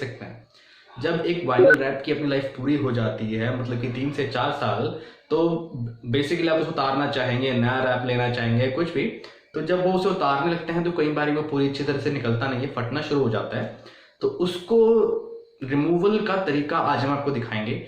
सकते हैं। जब एक वायरल रैप की अपनी लाइफ पूरी हो जाती है, मतलब कि 3 से 4 साल, तो बेसिकली आप उसको उतारना चाहेंगे, नया रैप लेना चाहेंगे, कुछ भी। तो जब वो उसे उतारने लगते हैं तो कई बार वो पूरी अच्छी तरह से निकलता नहीं है, फटना शुरू हो जाता है। तो उसको रिमूवल का तरीका आज हम आपको दिखाएंगे।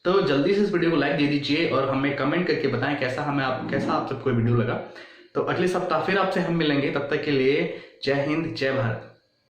तो जल्दी से इस वीडियो को लाइक दे दीजिए और हमें कमेंट करके बताएं कैसा आप सबको वीडियो लगा। तो अगले सप्ताह फिर आपसे हम मिलेंगे, तब तक के लिए जय हिंद जय भारत।